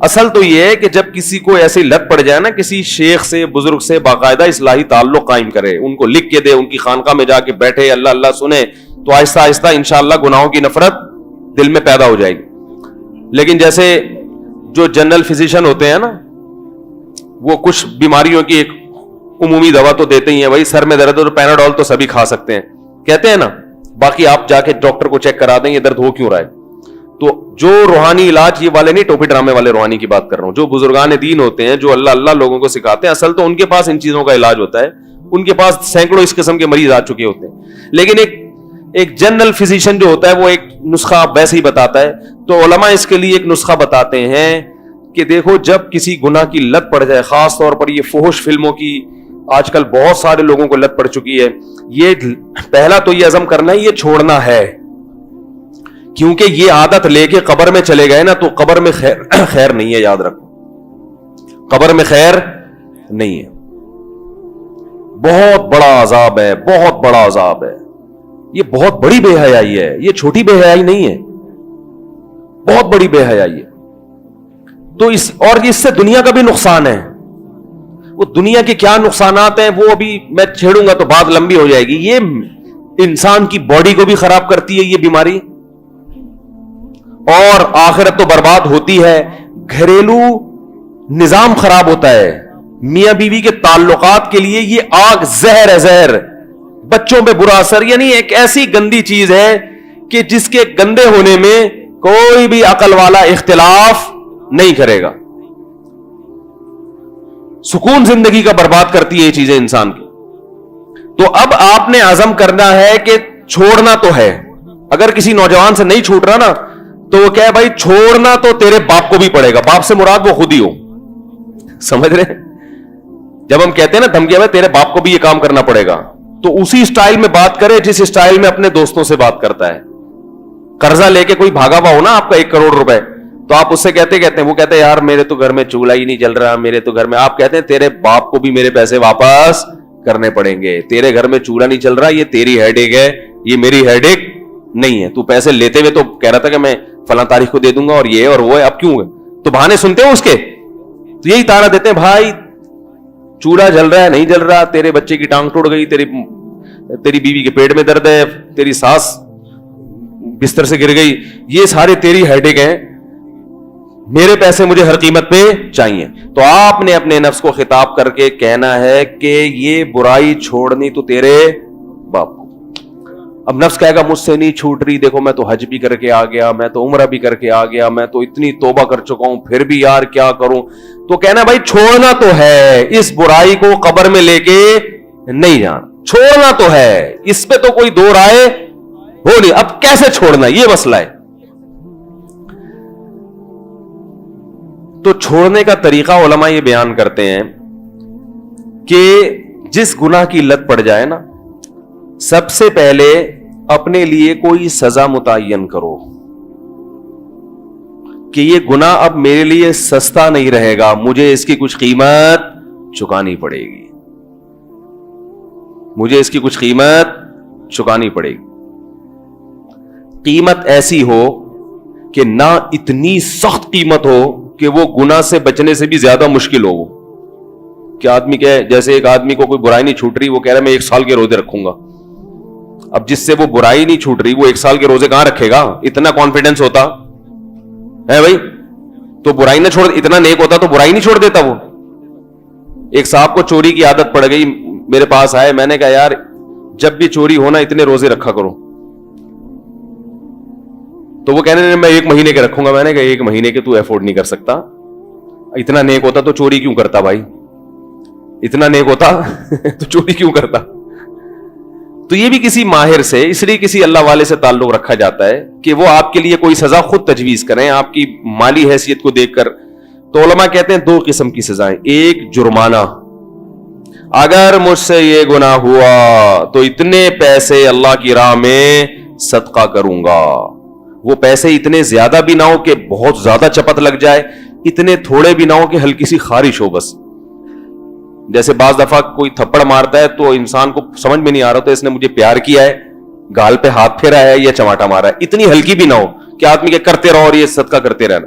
اصل تو یہ ہے کہ جب کسی کو ایسی لت پڑ جائے نا, کسی شیخ سے, بزرگ سے باقاعدہ اصلاحی تعلق قائم کرے, ان کو لکھ کے دے, ان کی خانقاہ میں جا کے بیٹھے, اللہ اللہ سنے, تو آہستہ آہستہ انشاءاللہ گناہوں کی نفرت دل میں پیدا ہو جائے گی. لیکن جیسے جو جنرل فزیشین ہوتے ہیں نا, وہ کچھ بیماریوں کی ایک عمومی دوا تو دیتے ہی ہیں, بھائی سر میں درد ہو تو پیناڈول تو سبھی کھا سکتے ہیں, کہتے ہیں نا, باقی آپ جا کے ڈاکٹر کو چیک کرا دیں یہ درد ہو کیوں رہا ہے. تو جو روحانی علاج, یہ والے نہیں ٹوپی ڈرامے والے روحانی کی بات کر رہا ہوں, جو بزرگان دین ہوتے ہیں, جو اللہ اللہ لوگوں کو سکھاتے ہیں, اصل تو ان کے پاس ان چیزوں کا علاج ہوتا ہے, ان کے پاس سینکڑوں اس قسم کے مریض آ چکے ہوتے ہیں. لیکن ایک جنرل فزیشین جو ہوتا ہے وہ ایک نسخہ ویسے ہی بتاتا ہے. تو علماء اس کے لیے ایک نسخہ بتاتے ہیں کہ دیکھو, جب کسی گناہ کی لت پڑ جائے, خاص طور پر یہ فحش فلموں کی آج کل بہت سارے لوگوں کو لت پڑ چکی ہے, یہ پہلا تو یہ عزم کرنا ہے, یہ چھوڑنا ہے, کیونکہ یہ عادت لے کے قبر میں چلے گئے نا تو قبر میں خیر نہیں ہے, یاد رکھو, قبر میں خیر نہیں ہے, بہت بڑا عذاب ہے, بہت بڑا عذاب ہے. یہ بہت بڑی بے حیائی ہے, یہ چھوٹی بے حیائی نہیں ہے, بہت بڑی بے حیائی ہے. تو اس سے دنیا کا بھی نقصان ہے. وہ دنیا کے کیا نقصانات ہیں وہ ابھی میں چھیڑوں گا تو بات لمبی ہو جائے گی. یہ انسان کی باڈی کو بھی خراب کرتی ہے یہ بیماری, اور آخرت تو برباد ہوتی ہے, گھریلو نظام خراب ہوتا ہے, میاں بیوی کے تعلقات کے لیے یہ آگ زہر ہے, زہر, بچوں پہ برا اثر. یعنی ایک ایسی گندی چیز ہے کہ جس کے گندے ہونے میں کوئی بھی عقل والا اختلاف نہیں کرے گا. سکون زندگی کا برباد کرتی ہے یہ چیزیں انسان کی. تو اب آپ نے عزم کرنا ہے کہ چھوڑنا تو ہے. اگر کسی نوجوان سے نہیں چھوٹ رہا نا تو وہ کہے بھائی چھوڑنا تو تیرے باپ کو بھی پڑے گا. باپ سے مراد وہ خود ہی ہو, سمجھ رہے ہیں؟ جب ہم کہتے ہیں نا دھمکی میں تیرے باپ کو بھی یہ کام کرنا پڑے گا, تو اسی سٹائل میں بات کرے جس سٹائل میں اپنے دوستوں سے بات کرتا ہے. قرضہ لے کے کوئی بھاگا ہوا ہو نا آپ کا 1 کروڑ روپے, تو آپ اس سے کہتے ہیں وہ کہتے ہیں یار میرے تو گھر میں چولہا ہی نہیں جل رہا, میرے تو گھر میں, آپ کہتے ہیں تیرے باپ کو بھی میرے پیسے واپس کرنے پڑیں گے, تیرے گھر میں چولہا نہیں چل رہا, یہ تیری ہیڈ ایک ہے, یہ میری ہیڈ ایک نہیں ہے. تو پیسے لیتے ہوئے تو کہہ رہا تھا کہ میں فلاں تاریخ کو دے دوں گا اور یہ اور وہ ہے, اب کیوں ہے؟ تو بہانے سنتے ہو اس کے, تو یہی تانا دیتے ہیں بھائی چولہا جل رہا ہے نہیں جل رہا, تیرے بچے کی ٹانگ ٹوٹ گئی, تیری بیوی کے پیٹ میں درد ہے, تیری ساس بستر سے گر گئی, یہ سارے تیری ہیڈ ایک ہیں, میرے پیسے مجھے ہر قیمت پہ چاہیے. تو آپ نے اپنے نفس کو خطاب کر کے کہنا ہے کہ یہ برائی چھوڑنی تو تیرے باپ کو. اب نفس کہے گا مجھ سے نہیں چھوٹ رہی, دیکھو میں تو حج بھی کر کے آ گیا, میں تو عمرہ بھی کر کے آ گیا, میں تو اتنی توبہ کر چکا ہوں, پھر بھی یار کیا کروں. تو کہنا بھائی چھوڑنا تو ہے, اس برائی کو قبر میں لے کے نہیں جانا, چھوڑنا تو ہے, اس پہ تو کوئی دو رائے ہو نہیں. اب کیسے چھوڑنا یہ مسئلہ ہے. تو چھوڑنے کا طریقہ علماء یہ بیان کرتے ہیں کہ جس گناہ کی لت پڑ جائے نا, سب سے پہلے اپنے لیے کوئی سزا متعین کرو کہ یہ گناہ اب میرے لیے سستا نہیں رہے گا, مجھے اس کی کچھ قیمت چکانی پڑے گی, مجھے اس کی کچھ قیمت چکانی پڑے گی. قیمت ایسی ہو کہ نہ اتنی سخت قیمت ہو کہ وہ گناہ سے بچنے سے بھی زیادہ مشکل ہو. کہ آدمی کہے, جیسے ایک آدمی کو کوئی برائی نہیں چھوٹ رہی, وہ کہہ رہا ہے میں 1 سال کے روزے رکھوں گا. اب جس سے وہ برائی نہیں چھوٹ رہی وہ 1 سال کے روزے کہاں رکھے گا؟ اتنا کانفیڈنس ہوتا ہے بھائی تو برائی نہ چھوڑ, اتنا نیک ہوتا تو برائی نہیں چھوڑ دیتا. وہ ایک صاحب کو چوری کی عادت پڑ گئی, میرے پاس آئے, میں نے کہا یار جب بھی چوری ہونا اتنے روزے رکھا کرو. تو وہ کہنے میں 1 مہینے کے رکھوں گا. میں نے کہا 1 مہینے کے تو افورڈ نہیں کر سکتا, اتنا نیک ہوتا تو چوری کیوں کرتا بھائی, اتنا نیک ہوتا تو چوری کیوں کرتا. تو یہ بھی کسی ماہر سے, اس لیے کسی اللہ والے سے تعلق رکھا جاتا ہے کہ وہ آپ کے لیے کوئی سزا خود تجویز کریں آپ کی مالی حیثیت کو دیکھ کر. تو علماء کہتے ہیں 2 قسم کی سزائیں. ایک جرمانہ, اگر مجھ سے یہ گناہ ہوا تو اتنے پیسے اللہ کی راہ میں صدقہ کروں گا. وہ پیسے اتنے زیادہ بھی نہ ہو کہ بہت زیادہ چپت لگ جائے, اتنے تھوڑے بھی نہ ہو کہ ہلکی سی خارش ہو بس. جیسے بعض دفعہ کوئی تھپڑ مارتا ہے تو انسان کو سمجھ میں نہیں آ رہا تو اس نے مجھے پیار کیا ہے, گال پہ ہاتھ پھیرا ہے یا چماٹا مارا ہے, اتنی ہلکی بھی نہ ہو کہ آدمی کے کرتے رہو اور یہ صدقہ کرتے رہنا.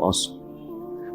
500।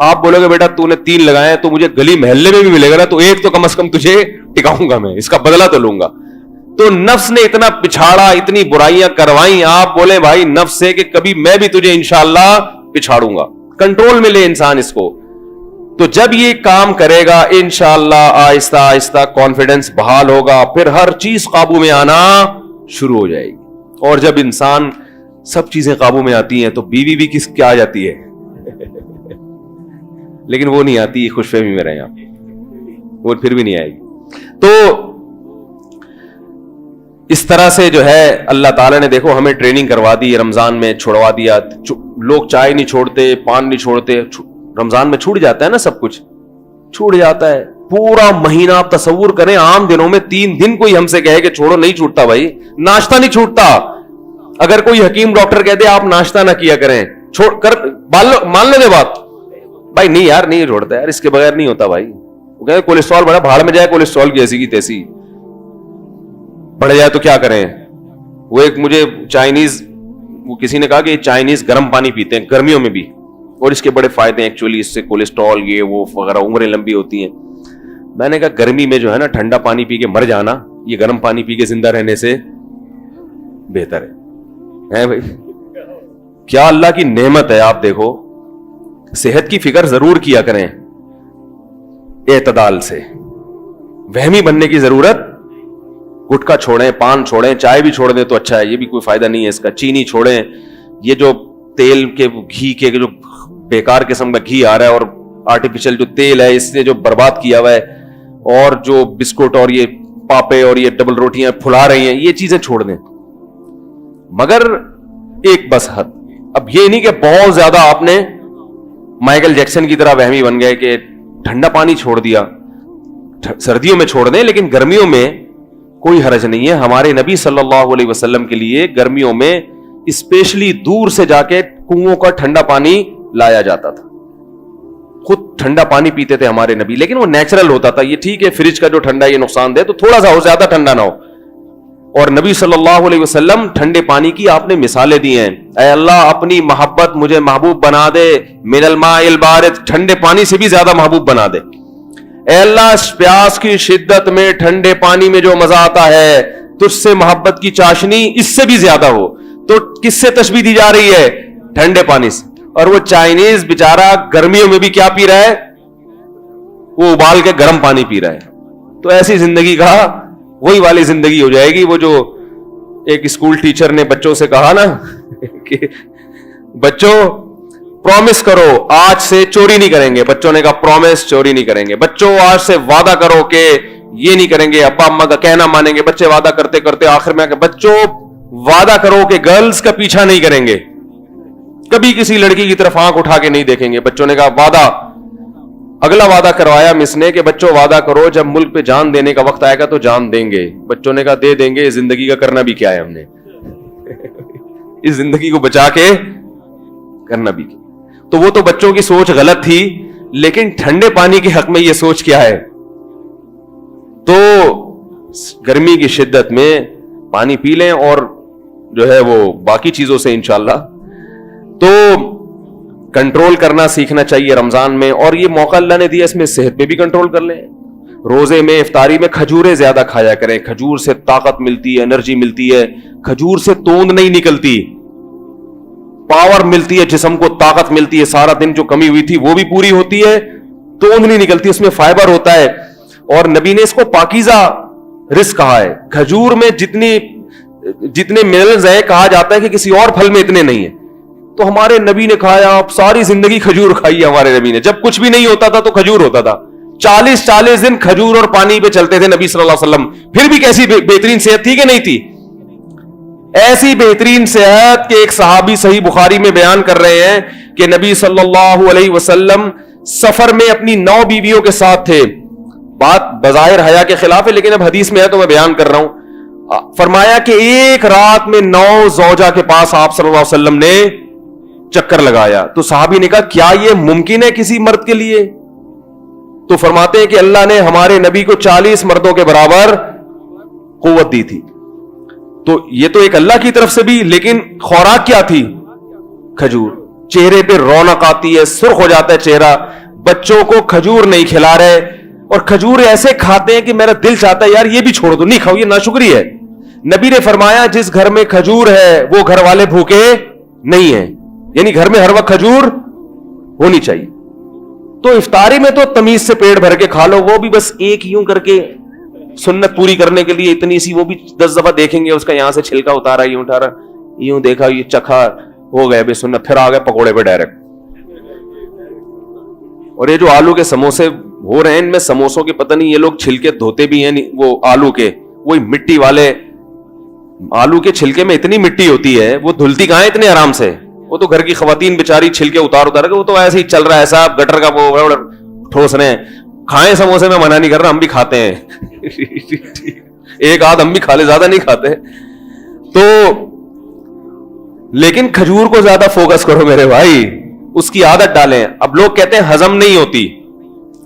آپ بولو گے بیٹا تو نے 3 لگائے تو مجھے گلی محلے میں بھی ملے گا نا, تو ایک تو کم از کم تجھے ٹکاؤں گا, میں اس کا بدلہ تو لوں گا. تو نفس نے اتنا پچھاڑا, اتنی برائیاں کروائیں, آپ بولے بھائی نفس سے کہ کبھی میں بھی تجھے انشاءاللہ پچھاڑوں گا. کنٹرول میں لے انسان اس کو. تو جب یہ کام کرے گا انشاءاللہ آہستہ آہستہ کانفیڈنس بحال ہوگا, پھر ہر چیز قابو میں آنا شروع ہو جائے گی. اور جب انسان سب چیزیں قابو میں آتی ہیں تو بیوی بھی کیا آ جاتی ہے لیکن وہ نہیں آتی, خوش فہمی میں رہے آپ, وہ پھر بھی نہیں آئے گی. تو اس طرح سے جو ہے اللہ تعالیٰ نے دیکھو ہمیں ٹریننگ کروا دی, رمضان میں چھوڑوا دیا. لوگ چائے نہیں چھوڑتے, پان نہیں چھوڑتے, رمضان میں چھوٹ جاتا ہے نا, سب کچھ چھوٹ جاتا ہے. پورا مہینہ آپ تصور کریں, عام دنوں میں 3 دن کوئی ہم سے کہے کہ چھوڑو, نہیں چھوٹتا بھائی. ناشتہ نہیں چھوٹتا. اگر کوئی حکیم ڈاکٹر کہتے آپ ناشتہ نہ کیا کریں, چھوڑ کر مان لے بات, بھائی نہیں یار نہیں چھوڑتا یار, اس کے بغیر نہیں ہوتا بھائی. وہ کہتے کولیسٹرول بڑا بھاڑ میں جائے, کولیسٹرول کی ایسی کی تیسی بڑھ جائے تو کیا کریں. وہ ایک مجھے چائنیز, وہ کسی نے کہا کہ چائنیز گرم پانی پیتے ہیں گرمیوں میں بھی, اور اس کے بڑے فائدے ہیں ایکچولی, اس سے کولیسٹرول یہ وہ وغیرہ, عمریں لمبی ہوتی ہیں. میں نے کہا گرمی میں جو ہے نا ٹھنڈا پانی پی کے مر جانا, یہ گرم پانی پی کے زندہ رہنے سے بہتر ہے بھائی. کیا اللہ کی نعمت ہے. آپ دیکھو صحت کی فکر ضرور کیا کریں اعتدال سے, وہمی بننے کی ضرورت. گٹکا چھوڑیں, پان چھوڑیں, چائے بھی چھوڑ دیں تو اچھا ہے, یہ بھی کوئی فائدہ نہیں ہے اس کا. چینی چھوڑیں, یہ جو تیل کے گھی کے جو بیکار قسم کا گھی آ رہا ہے اور آرٹیفیشل جو تیل ہے اس نے جو برباد کیا ہوا ہے, اور جو بسکٹ اور یہ پاپے اور یہ ڈبل روٹیاں پھلا رہی ہیں, یہ چیزیں چھوڑ دیں مگر ایک بس حد. اب یہ نہیں کہ بہت زیادہ آپ نے مائیکل جیکسن کی طرح وہمی بن گئے کہ ٹھنڈا پانی چھوڑ دیا. سردیوں میں چھوڑ دیں لیکن گرمیوں میں کوئی حرج نہیں ہے. ہمارے نبی صلی اللہ علیہ وسلم کے لیے گرمیوں میں اسپیشلی دور سے جا کے کنووں کا ٹھنڈا پانی لایا جاتا تھا. خود ٹھنڈا پانی پیتے تھے ہمارے نبی, لیکن وہ نیچرل ہوتا تھا. یہ ٹھیک ہے فریج کا جو ٹھنڈا یہ نقصان دہ, تو تھوڑا سا ہو, زیادہ ٹھنڈا نہ ہو. اور نبی صلی اللہ علیہ وسلم ٹھنڈے پانی کی آپ نے مثالیں دی ہیں. اے اللہ اپنی محبت مجھے محبوب بنا دے, من الماء البارد, ٹھنڈے پانی سے بھی زیادہ محبوب بنا دے. اے اللہ پیاس کی شدت میں ٹھنڈے پانی میں جو مزہ آتا ہے, تجھ سے محبت کی چاشنی اس سے بھی زیادہ ہو. تو کس سے تشبیہ دی جا رہی ہے؟ ٹھنڈے پانی سے. اور وہ چائنیز بیچارہ گرمیوں میں بھی کیا پی رہا ہے؟ وہ ابال کے گرم پانی پی رہا ہے. تو ایسی زندگی کا وہی والی زندگی ہو جائے گی. وہ جو ایک اسکول ٹیچر نے بچوں سے کہا نا کہ بچوں پرومس کرو آج سے چوری نہیں کریں گے. بچوں نے کہا پرومس چوری نہیں کریں گے. بچوں آج سے وعدہ کرو کہ یہ نہیں کریں گے, ابا اما کا کہنا مانیں گے. بچے وعدہ کرتے کرتے آخر میں بچوں وعدہ کرو کہ گرلز کا پیچھا نہیں کریں گے, کبھی کسی لڑکی کی طرف آنکھ اٹھا کے نہیں دیکھیں گے. بچوں نے کہا وعدہ. اگلا وعدہ کروایا مس نے کہ بچوں وعدہ کرو جب ملک پہ جان دینے کا وقت آئے گا تو جان دیں گے. بچوں نے کہا دے دیں گے, زندگی کا کرنا بھی کیا ہے ہم نے, اس زندگی کو بچا کے کرنا بھی کیا. تو وہ تو بچوں کی سوچ غلط تھی, لیکن ٹھنڈے پانی کے حق میں یہ سوچ کیا ہے؟ تو گرمی کی شدت میں پانی پی لیں, اور جو ہے وہ باقی چیزوں سے انشاءاللہ تو کنٹرول کرنا سیکھنا چاہیے رمضان میں. اور یہ موقع اللہ نے دیا, اس میں صحت پہ بھی کنٹرول کر لیں. روزے میں افطاری میں کھجوریں زیادہ کھایا کریں. کھجور سے طاقت ملتی ہے, انرجی ملتی ہے. کھجور سے توند نہیں نکلتی, پاور ملتی ہے جسم کو, طاقت ملتی ہے. سارا دن جو کمی ہوئی تھی وہ بھی پوری ہوتی ہے, توند نہیں نکلتی, اس میں فائبر ہوتا ہے. اور نبی نے اس کو پاکیزہ رزق کہا ہے. کھجور میں جتنے منرلز ہیں کہا جاتا ہے کہ کسی اور پھل میں اتنے نہیں ہیں. تو ہمارے نبی نے کہا آپ ساری زندگی کھجور کھائی ہے. ہمارے نبی نے جب کچھ بھی نہیں ہوتا تھا تو کھجور ہوتا تھا. 40 دن کھجور اور پانی پہ چلتے تھے نبی صلی اللہ علیہ وسلم. پھر بھی کیسی بہترین صحت تھی کہ نہیں تھی؟ ایسی بہترین صحت کہ ایک صحابی صحیح بخاری میں بیان کر رہے ہیں کہ نبی صلی اللہ علیہ وسلم سفر میں اپنی 9 بیویوں کے ساتھ تھے. بات بظاہر حیا کے خلاف ہے لیکن اب حدیث میں ہے تو میں بیان کر رہا ہوں. فرمایا کہ ایک رات میں 9 زوجہ کے پاس آپ صلی اللہ علیہ وسلم نے چکر لگایا. تو صحابی نے کہا کیا یہ ممکن ہے کسی مرد کے لیے؟ تو فرماتے ہیں کہ اللہ نے ہمارے نبی کو 40 مردوں کے برابر قوت دی تھی. تو یہ تو ایک اللہ کی طرف سے بھی, لیکن خوراک کیا تھی؟ کھجور. چہرے پہ رونق آتی ہے, سرخ ہو جاتا ہے چہرہ. بچوں کو کھجور نہیں کھلا رہے, اور کھجور ایسے کھاتے ہیں کہ میرا دل چاہتا ہے یار یہ بھی چھوڑ دو, نہیں کھاؤ, یہ ناشکری ہے. نبی نے فرمایا جس گھر میں کھجور ہے وہ گھر والے بھوکے نہیں ہیں, یعنی گھر میں ہر وقت کھجور ہونی چاہیے. تو افطاری میں تو تمیز سے پیٹ بھر کے کھا لو, وہ بھی بس ایک یوں کر کے سنت پوری کرنے کے لیے اتنی سی, وہ بھی 10 دفعہ دیکھیں گے اس کا یہاں سے چھلکا اتارا, یوں اٹھا رہا, یوں دیکھا, یہ چکھا, ہو گئے بے سنت, پھر آ گئے پکوڑے پہ ڈائریکٹ. اور یہ جو آلو کے سموسے ہو رہے ہیں, ان میں سموسوں کے پتہ نہیں یہ لوگ چھلکے دھوتے بھی ہیں وہ آلو کے, وہی مٹی والے آلو کے چھلکے میں اتنی مٹی ہوتی ہے, وہ دھلتی کہاں ہے اتنے آرام سے. وہ تو گھر کی خواتین بیچاری چھلکے اتار کے, وہ تو ایسے ہی چل رہا ہے ایسا, گٹر کا وہ ٹھوس رہے ہیں. کھائیں سموسے, میں منع نہیں کر رہا, ہم بھی کھاتے ہیں, ایک آدھ ہم بھی کھا لے, زیادہ نہیں کھاتے. تو لیکن کھجور کو زیادہ فوکس کرو میرے بھائی, اس کی عادت ڈالیں. اب لوگ کہتے ہیں ہضم نہیں ہوتی,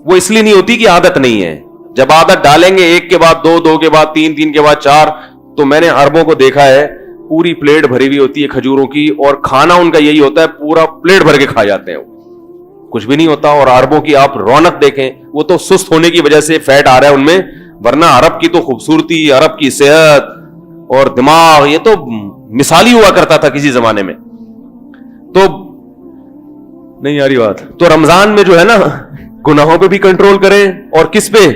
وہ اس لیے نہیں ہوتی کہ عادت نہیں ہے. جب عادت ڈالیں گے, ایک کے بعد دو, دو کے بعد تین, تین کے بعد چار, تو میں نے عربوں کو دیکھا ہے پوری پلیٹ بھری ہوئی ہوتی ہے کھجوروں کی, اور کھانا ان کا یہی ہوتا ہے پورا پلیٹ بھر کے کھا جاتے ہیں, کچھ بھی نہیں ہوتا. اور عربوں کی آپ رونق دیکھیں, وہ تو سست ہونے کی وجہ سے فیٹ آ رہا ہے ان میں, ورنہ عرب کی تو خوبصورتی, عرب کی صحت اور دماغ, یہ تو مثالی ہوا کرتا تھا کسی زمانے میں. تو نہیں آ رہی بات. تو رمضان میں جو ہے نا, گناہوں پہ بھی کنٹرول کریں, اور کس پہ,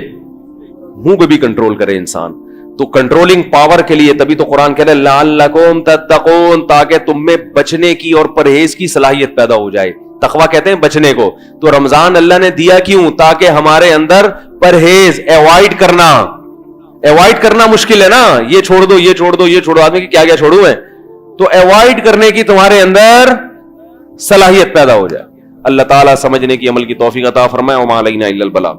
منہ پہ بھی کنٹرول کرے انسان. تو کنٹرولنگ پاور کے لیے تبھی تو قرآن کہہ رہے لعلکم تتقون, تاکہ تم میں بچنے کی اور پرہیز کی صلاحیت پیدا ہو جائے. تقویٰ کہتے ہیں بچنے کو. تو رمضان اللہ نے دیا کیوں, تاکہ ہمارے اندر پرہیز, ایوائڈ کرنا مشکل ہے نا, یہ چھوڑ دو, یہ چھوڑ دو, یہ چھوڑو, آدمی کی کیا کیا چھوڑوں میں, تو ایوائڈ کرنے کی تمہارے اندر صلاحیت پیدا ہو جائے. اللہ تعالیٰ سمجھنے کی, عمل کی توفیق عطا فرمائے. وما علینا الا البلاغ.